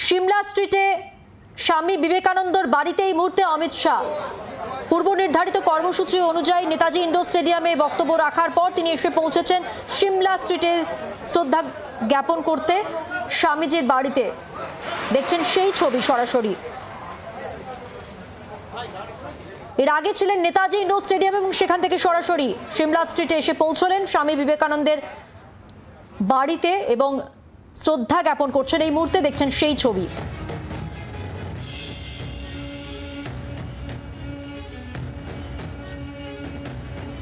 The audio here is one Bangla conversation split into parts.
সিমলা স্ট্রিটে স্বামী বিবেকানন্দর বাড়িতে এই মুহূর্তে অমিত শাহ। পূর্ব নির্ধারিত কর্মসূচি অনুযায়ী নেতাজি ইন্ডোর স্টেডিয়ামে বক্তব্য রাখার পর তিনি এসে পৌঁছেছেন সিমলা স্ট্রিটে শ্রদ্ধা জ্ঞাপন করতে স্বামীজির বাড়িতে। দেখছেন সেই ছবি সরাসরি। এর আগে ছিলেন নেতাজি ইন্ডোর স্টেডিয়াম এবং সেখান থেকে সরাসরি সিমলা স্ট্রিটে এসে পৌঁছলেন স্বামী বিবেকানন্দের বাড়িতে এবং শ্রদ্ধা জ্ঞাপন করছেন। এই মুহূর্তে দেখছেন সেই ছবি।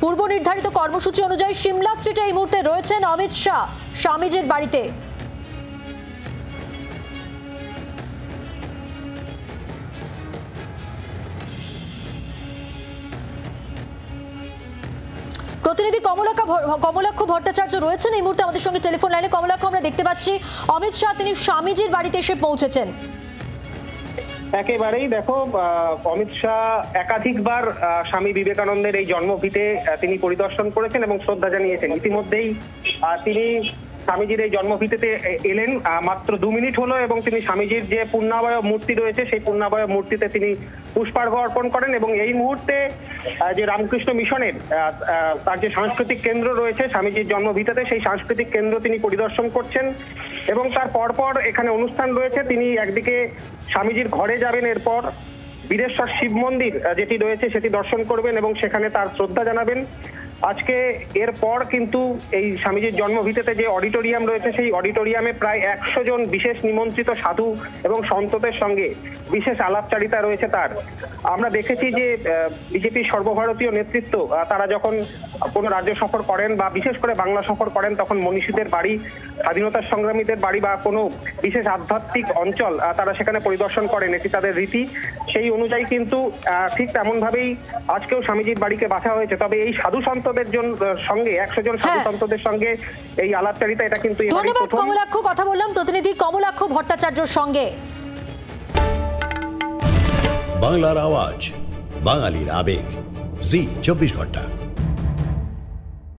পূর্ব নির্ধারিত কর্মসূচি অনুযায়ী সিমলা স্ট্রিটে এই মুহূর্তে রয়েছেন অমিত শাহ স্বামীজির বাড়িতে। প্রতিনিধি কমলাক্ষ ভট্টাচার্য রয়েছেন এই মুহূর্তে আমাদের সঙ্গে টেলিফোন লাইনে। কমলাক্ষ, আমরা দেখতে পাচ্ছি অমিত শাহ তিনি স্বামীজির বাড়িতে এসে পৌঁছেছেন। একেবারেই দেখো, অমিত শাহ একাধিকবার স্বামী বিবেকানন্দের এই জন্মভিটে তিনি পরিদর্শন করেছেন এবং শ্রদ্ধা জানিয়েছেন। ইতিমধ্যেই তিনি স্বামীজির এই জন্মভিটেতে এলেন, মাত্র 2 মিনিট হলো এবং তিনি স্বামীজির যে পূর্ণাবয়ব মূর্তি রয়েছে সেই পূর্ণাবয়ব মূর্তিতে তিনি পুষ্পার্ঘ অর্পণ করেন এবং এই মুহূর্তে যে রামকৃষ্ণ মিশনের তার যে সাংস্কৃতিক কেন্দ্র রয়েছে স্বামীজির জন্মভিটেতে, সেই সাংস্কৃতিক কেন্দ্র তিনি পরিদর্শন করছেন এবং তার পরপর এখানে অনুষ্ঠান রয়েছে। তিনি একদিকে স্বামীজির ঘরে যাবেন, এরপর বীরেশ্বর শিব মন্দির যেটি রয়েছে সেটি দর্শন করবেন এবং সেখানে তার শ্রদ্ধা জানাবেন। আজকে এরপর কিন্তু এই স্বামীজির জন্মভিটেতে যে অডিটোরিয়াম রয়েছে সেই অডিটোরিয়ামে প্রায় 100 জন বিশেষ নিমন্ত্রিত সাধু এবং সন্তদের সঙ্গে বিশেষ আলাপচারিতা রয়েছে তার। আমরা দেখেছি যে বিজেপির সর্বভারতীয় নেতৃত্ব তারা যখন কোনো রাজ্য সফর করেন বা বিশেষ করে বাংলা সফর করেন তখন মনীষীদের বাড়ি, স্বাধীনতা সংগ্রামীদের বাড়ি বা কোনো বিশেষ আধ্যাত্মিক অঞ্চল তারা সেখানে পরিদর্শন করেন, এটি তাদের রীতি। সেই অনুযায়ী কিন্তু ঠিক তেমন ভাবেই আজকেও স্বামীজির বাড়িকে বাছা হয়েছে। তবে এই সাধু সন্তদের সঙ্গে 100 জন সাধু সন্তদের সঙ্গে এই আলাপচারিতা, এটা কিন্তু ধন্যবাদ কমলাক্ষ। কথা বললাম প্রতিনিধি কমলাক্ষ ভট্টাচার্যর সঙ্গে। বাংলার আওয়াজ, বাঙালির আবেগ, জি 24 ঘন্টা।